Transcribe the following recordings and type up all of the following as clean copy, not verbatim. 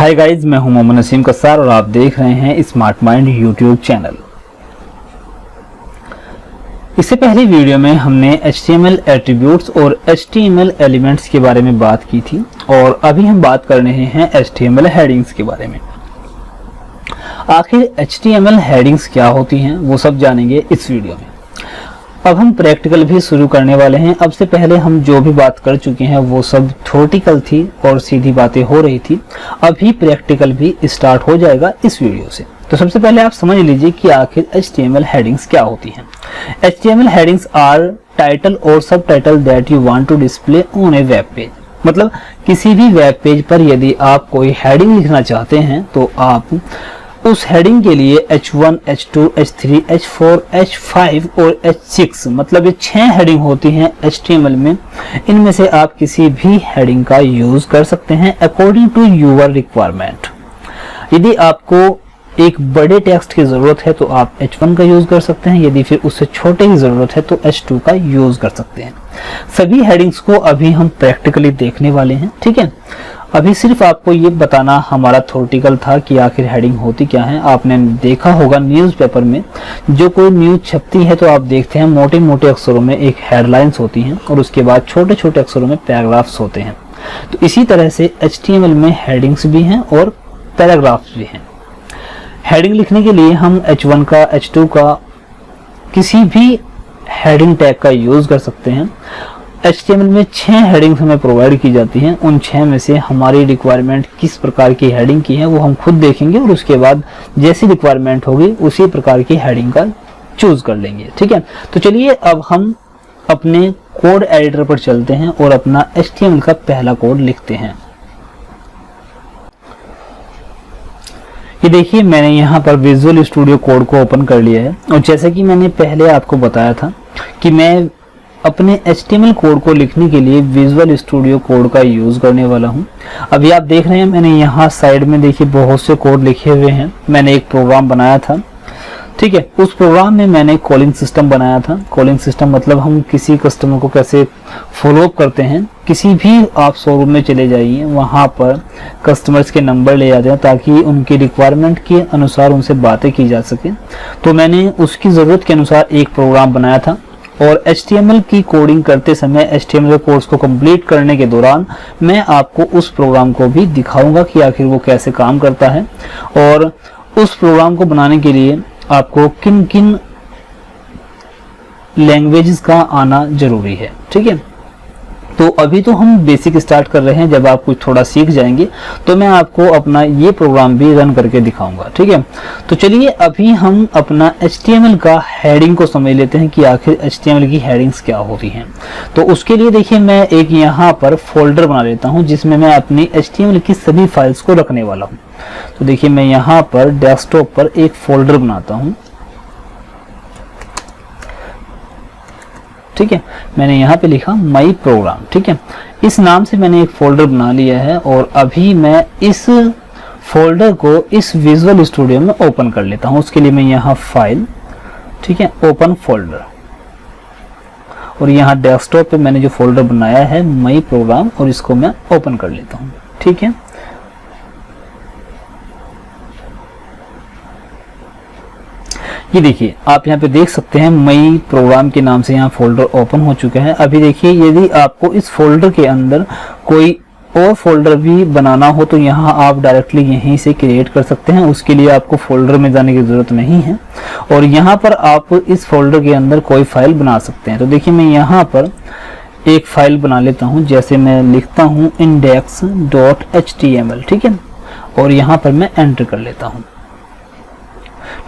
Hi guys, मैं हूं मोहम्मद नसीम कसार और आप देख रहे हैं स्मार्ट माइंड यूट्यूब चैनल। इससे पहले वीडियो में हमने HTML एट्रीब्यूट्स और HTML एलिमेंट्स के बारे में बात की थी और अभी हम बात कर रहे हैं HTML हेडिंग्स के बारे में। आखिर HTML हेडिंग्स क्या होती हैं वो सब जानेंगे इस वीडियो में। अब हम प्रैक्टिकल भी शुरू करने वाले हैं। अब से पहले हम जो भी बात कर चुके हैं वो सब थ्योरेटिकल थी और सीधी बातें हो रही थी। अभी प्रैक्टिकल भी स्टार्ट हो जाएगा इस वीडियो से। तो सबसे पहले आप समझ लीजिए कि आखिर HTML हेडिंग्स क्या होती हैं। HTML हेडिंग्स आर टाइटल और sub title that you want to display on a web page. मतलब किसी भी वेब पेज पर यदि आप कोई हेडिंग लिखना चाहते हैं तो आप उस हेडिंग के लिए H1, H2, H3, H4, H5 और H6 मतलब ये 6 हेडिंग होती हैं HTML में। इनमें से आप किसी भी हेडिंग का यूज कर सकते हैं अकॉर्डिंग टू यूर रिक्वायरमेंट। यदि आपको एक बड़े टेक्स्ट की जरूरत है तो आप H1 का यूज कर सकते हैं, यदि फिर उससे छोटे की जरूरत है तो H2 का यूज कर सकते हैं। सभी हेडिंग्स को अभी हम प्रैक्टिकली देखने वाले हैं, ठीक है। अभी सिर्फ आपको ये बताना हमारा थ्योरेटिकल था कि आखिर हेडिंग होती क्या है। आपने देखा होगा न्यूज़पेपर में जो कोई न्यूज़ छपती है तो आप देखते हैं मोटे मोटे अक्षरों में एक हेडलाइंस होती हैं और उसके बाद छोटे छोटे अक्षरों में पैराग्राफ्स होते हैं। तो इसी तरह से HTML में हेडिंग्स भी हैं और पैराग्राफ्स भी हैं। हेडिंग लिखने के लिए हम H1 का, H2 का किसी भी हेडिंग टैग का यूज कर सकते हैं। HTML में 6 हेडिंग्स हमें प्रोवाइड की जाती हैं। उन 6 में से हमारी रिक्वायरमेंट किस प्रकार की हेडिंग की है वो हम खुद देखेंगे और उसके बाद जैसी रिक्वायरमेंट होगी उसी प्रकार की हेडिंग का चूज कर लेंगे, ठीक है। तो चलिए अब हम अपने कोड एडिटर पर चलते हैं और अपना HTML का पहला कोड लिखते हैं। ये देखिए मैंने यहाँ पर विजुअल स्टूडियो कोड को ओपन कर लिया है और जैसे कि मैंने पहले आपको बताया था कि मैं अपने HTML कोड को लिखने के लिए विजुअल स्टूडियो कोड का यूज करने वाला हूं। अभी आप देख रहे हैं मैंने यहाँ साइड में देखिए बहुत से कोड लिखे हुए हैं। मैंने एक प्रोग्राम बनाया था, ठीक है। उस प्रोग्राम में मैंने कॉलिंग सिस्टम बनाया था। कॉलिंग सिस्टम मतलब हम किसी कस्टमर को कैसे फॉलो अप करते हैं। किसी भी आप शोरूम में चले जाइए, वहाँ पर कस्टमर्स के नंबर ले जाते हैं ताकि उनकी रिक्वायरमेंट के अनुसार उनसे बातें की जा सके। तो मैंने उसकी ज़रूरत के अनुसार एक प्रोग्राम बनाया था और HTML की कोडिंग करते समय HTML कोर्स को कंप्लीट करने के दौरान मैं आपको उस प्रोग्राम को भी दिखाऊंगा कि आखिर वो कैसे काम करता है और उस प्रोग्राम को बनाने के लिए आपको किन किन लैंग्वेजेस का आना जरूरी है, ठीक है। तो अभी तो हम बेसिक स्टार्ट कर रहे हैं। जब आप कुछ थोड़ा सीख जाएंगे तो मैं आपको अपना ये प्रोग्राम भी रन करके दिखाऊंगा, ठीक है। तो चलिए अभी हम अपना HTML का हेडिंग को समझ लेते हैं कि आखिर HTML की हेडिंग्स क्या होती हैं। तो उसके लिए देखिए मैं एक यहाँ पर फोल्डर बना लेता हूँ जिसमें मैं अपनी HTML की सभी फाइल्स को रखने वाला हूँ। तो देखिए मैं यहाँ पर डेस्कटॉप पर एक फोल्डर बनाता हूँ, ठीक है। मैंने यहाँ पे लिखा माई प्रोग्राम, ठीक है। इस नाम से मैंने एक फोल्डर बना लिया है और अभी मैं इस फोल्डर को इस विजुअल स्टूडियो में ओपन कर लेता हूँ। उसके लिए मैं यहाँ फाइल, ठीक है, ओपन फोल्डर और यहाँ डेस्कटॉप पे मैंने जो फोल्डर बनाया है माई प्रोग्राम और इसको मैं ओपन कर लेता हूँ, ठीक है। ये देखिए आप यहाँ पे देख सकते हैं मई प्रोग्राम के नाम से यहाँ फोल्डर ओपन हो चुका है। अभी देखिए यदि आपको इस फोल्डर के अंदर कोई और फोल्डर भी बनाना हो तो यहाँ आप डायरेक्टली यहीं से क्रिएट कर सकते हैं। उसके लिए आपको फोल्डर में जाने की जरूरत नहीं है और यहाँ पर आप इस फोल्डर के अंदर कोई फाइल बना सकते हैं। तो देखिए मैं यहाँ पर एक फाइल बना लेता हूँ, जैसे मैं लिखता हूँ index.html, ठीक है, और यहाँ पर मैं एंटर कर लेता हूँ,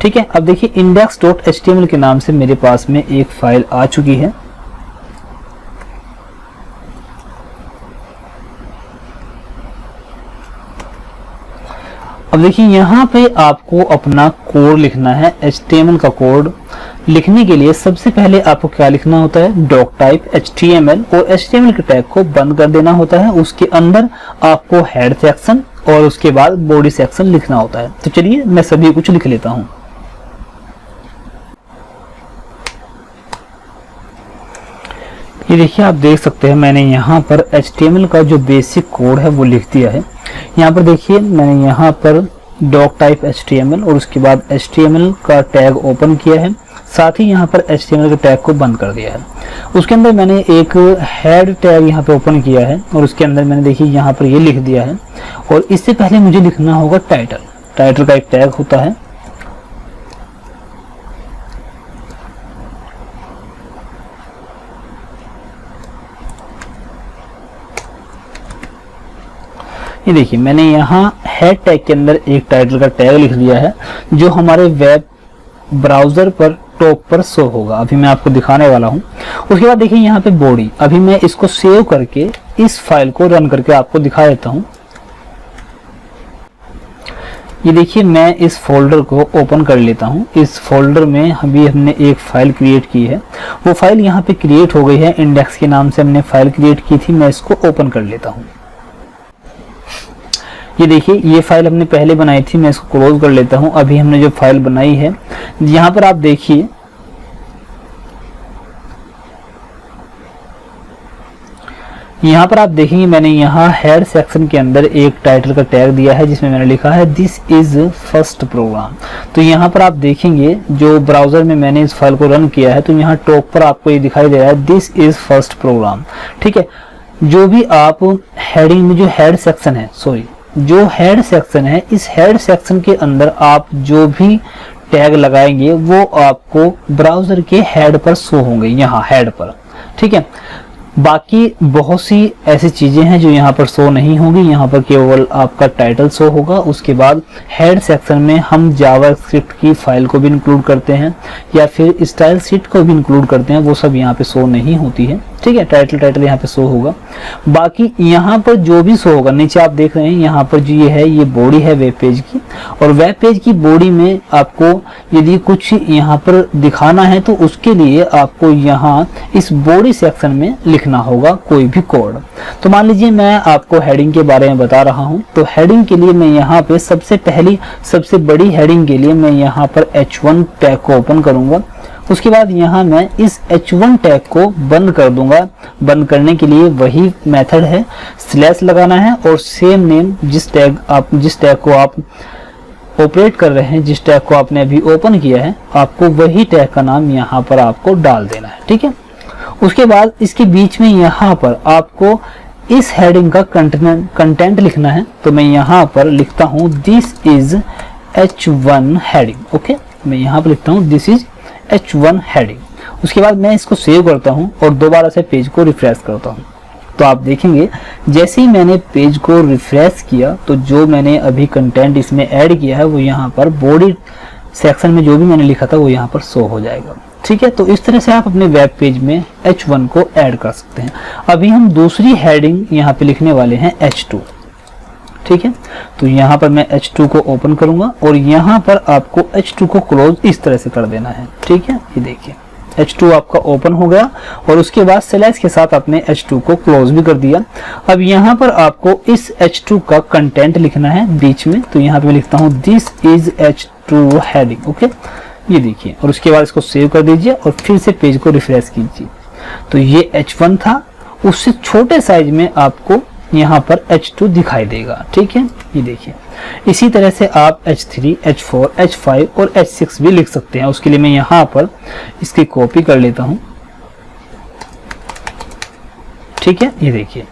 ठीक है। अब देखिए index.html के नाम से मेरे पास में एक फाइल आ चुकी है। अब देखिए यहाँ पे आपको अपना कोड लिखना है। HTML का कोड लिखने के लिए सबसे पहले आपको क्या लिखना होता है, डॉक टाइप HTML और HTML के टैग को बंद कर देना होता है। उसके अंदर आपको हेड सेक्शन और उसके बाद बॉडी सेक्शन लिखना होता है। तो चलिए मैं सभी कुछ लिख लेता हूँ। ये देखिए आप देख सकते हैं मैंने यहाँ पर HTML का जो बेसिक कोड है वो लिख दिया है। यहाँ पर देखिए मैंने यहाँ पर डॉक टाइप HTML और उसके बाद HTML का टैग ओपन किया है, साथ ही यहाँ पर HTML के टैग को बंद कर दिया है। उसके अंदर मैंने एक हेड टैग यहाँ पे ओपन किया है और उसके अंदर मैंने देखिए यहाँ पर ये लिख दिया है। और इससे पहले मुझे लिखना होगा टाइटल का एक टैग होता है। ये देखिए मैंने यहाँ हेड टैग के अंदर एक टाइटल का टैग लिख दिया है जो हमारे वेब ब्राउजर पर टॉप पर शो होगा। अभी मैं आपको दिखाने वाला हूँ। उसके बाद देखिए यहाँ पे बॉडी, अभी मैं इसको सेव करके इस फाइल को रन करके आपको दिखा देता हूँ। ये देखिए मैं इस फोल्डर को ओपन कर लेता हूँ। इस फोल्डर में अभी हमने एक फाइल क्रिएट की है, वो फाइल यहाँ पे क्रिएट हो गई है। इंडेक्स के नाम से हमने फाइल क्रिएट की थी। मैं इसको ओपन कर लेता हूँ। ये देखिए ये फाइल हमने पहले बनाई थी, मैं इसको क्लोज कर लेता हूं। अभी हमने जो फाइल बनाई है यहाँ पर आप देखिए, यहाँ पर आप देखेंगे मैंने यहाँ हेड सेक्शन के अंदर एक टाइटल का टैग दिया है जिसमें मैंने लिखा है दिस इज फर्स्ट प्रोग्राम। तो यहाँ पर आप देखेंगे जो ब्राउजर में मैंने इस फाइल को रन किया है तो यहाँ टॉप पर आपको ये दिखाई दे रहा है दिस इज फर्स्ट प्रोग्राम। ठीक है, जो भी आप हेडिंग में जो हेड सेक्शन है, जो हेड सेक्शन है, इस हेड सेक्शन के अंदर आप जो भी टैग लगाएंगे वो आपको ब्राउजर के हेड पर शो होंगे, यहाँ हेड पर। ठीक है, बाकी बहुत सी ऐसी चीजें हैं जो यहाँ पर शो नहीं होगी। यहाँ पर केवल आपका टाइटल शो होगा। उसके बाद हेड सेक्शन में हम जावास्क्रिप्ट की फाइल को भी इंक्लूड करते हैं या फिर स्टाइल शीट को भी इंक्लूड करते हैं, वो सब यहाँ पे शो नहीं होती है। ठीक है, टाइटल यहाँ पे शो होगा। बाकी यहाँ पर जो भी शो होगा, नीचे आप देख रहे हैं यहाँ पर जो ये है, ये बॉडी है वेब पेज की, और वेब पेज की बॉडी में आपको यदि कुछ यहाँ पर दिखाना है तो उसके लिए आपको यहाँ इस बॉडी सेक्शन में लिखना होगा कोई भी कोड। तो मान लीजिए मैं आपको हेडिंग के बारे में बता रहा हूँ, तो हेडिंग के लिए मैं यहाँ पे सबसे बड़ी हेडिंग के लिए मैं यहाँ पर H1 टैग को ओपन करूंगा। उसके बाद यहाँ मैं इस H1 टैग को बंद कर दूंगा। बंद करने के लिए वही मेथड है, स्लैश लगाना है और सेम नेम जिस टैग को आप ऑपरेट कर रहे हैं, जिस टैग को आपने अभी ओपन किया है, आपको वही टैग का नाम यहाँ पर आपको डाल देना है। ठीक है, उसके बाद इसके बीच में यहाँ पर आपको इस हेडिंग का कंटेंट लिखना है। तो मैं यहाँ पर लिखता हूँ this is H1 heading. Okay, मैं यहाँ पर लिखता हूँ दिस इज H1 हेडिंग। उसके बाद मैं इसको सेव करता हूँ और दोबारा से पेज को रिफ्रेश करता हूँ। तो आप देखेंगे जैसे ही मैंने पेज को रिफ्रेश किया तो जो मैंने अभी कंटेंट इसमें ऐड किया है वो यहाँ पर बॉडी सेक्शन में जो भी मैंने लिखा था वो यहाँ पर शो हो जाएगा। ठीक है, तो इस तरह से आप अपने वेब पेज में H1 को ऐड कर सकते हैं। अभी हम दूसरी हेडिंग यहाँ पे लिखने वाले हैं H2। ठीक है, तो यहाँ पर मैं H2 को ओपन करूंगा और यहाँ पर आपको H2 को क्लोज इस तरह से कर देना है। ठीक है, ये देखिए H2 आपका ओपन हो गया और उसके बाद स्लैश के साथ आपने H2 को क्लोज भी कर दिया। अब यहाँ पर आपको इस H2 का कंटेंट लिखना है बीच में। तो यहाँ पे मैं लिखता हूँ this is H2 heading. Okay, ये देखिए, और उसके बाद इसको सेव कर दीजिए और फिर से पेज को रिफ्रेश कीजिए। तो ये H1 था, उससे छोटे साइज में आपको यहाँ पर H2 दिखाई देगा। ठीक है, ये देखिए, इसी तरह से आप H3, H4, H5 और H6 भी लिख सकते हैं। उसके लिए मैं यहाँ पर इसकी कॉपी कर लेता हूँ। ठीक है, ये देखिए,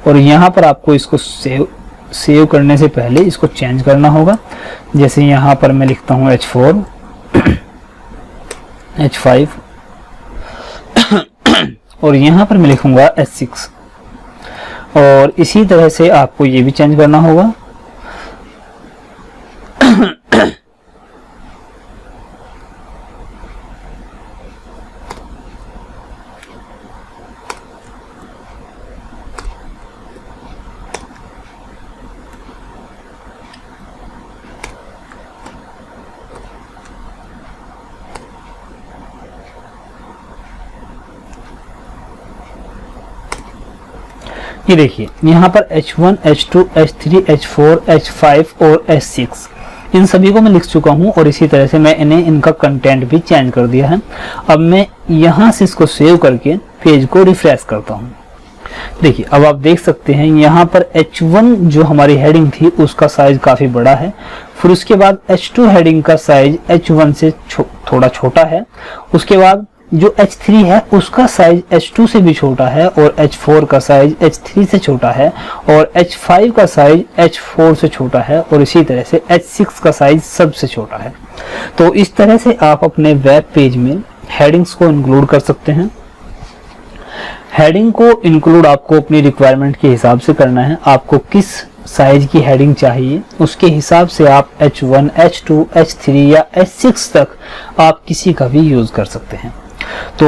और यहाँ पर आपको इसको सेव करने से पहले इसको चेंज करना होगा। जैसे यहाँ पर मैं लिखता हूँ H4, H5 और यहाँ पर मैं लिखूंगा H6, और इसी तरह से आपको ये भी चेंज करना होगा। ये देखिए यहाँ पर H1, H2, H3, H4, H5 और H6 इन सभी को मैं लिख चुका हूँ और इसी तरह से मैं इनका कंटेंट भी चेंज कर दिया है। अब मैं यहाँ से इसको सेव करके पेज को रिफ्रेश करता हूँ। देखिए अब आप देख सकते हैं यहाँ पर H1 जो हमारी हेडिंग थी उसका साइज काफी बड़ा है। फिर उसके बाद H2 हेडिंग का साइज H1 से थोड़ा छोटा है। उसके बाद जो H3 है उसका साइज H2 से भी छोटा है और H4 का साइज H3 से छोटा है और H5 का साइज H4 से छोटा है और इसी तरह से H6 का साइज सबसे छोटा है। तो इस तरह से आप अपने वेब पेज में हेडिंग्स को इंक्लूड कर सकते हैं। हेडिंग को इंक्लूड आपको अपनी रिक्वायरमेंट के हिसाब से करना है। आपको किस साइज की हेडिंग चाहिए उसके हिसाब से आप H1, H2, H3 या H6 तक आप किसी का भी यूज कर सकते हैं। तो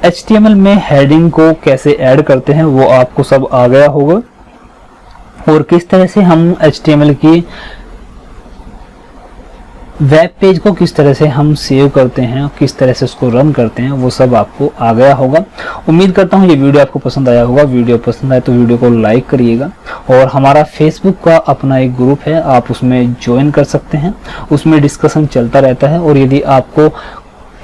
HTML में हेडिंग को कैसे ऐड करते हैं वो आपको सब आ गया होगा और किस तरह से हम HTML की वेब पेज को किस तरह से हम सेव करते हैं, किस तरह से उसको रन करते हैं वो सब आपको आ गया होगा। उम्मीद करता हूँ ये वीडियो आपको पसंद आया होगा। वीडियो पसंद आए तो वीडियो को लाइक करिएगा और हमारा फेसबुक का अपना एक ग्रुप है, आप उसमें ज्वाइन कर सकते हैं। उसमें डिस्कशन चलता रहता है और यदि आपको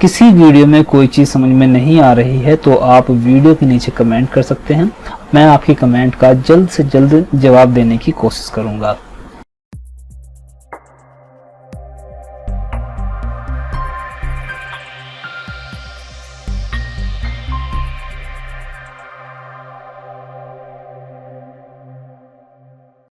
किसी वीडियो में कोई चीज़ समझ में नहीं आ रही है तो आप वीडियो के नीचे कमेंट कर सकते हैं। मैं आपकी कमेंट का जल्द से जल्द जवाब देने की कोशिश करूँगा।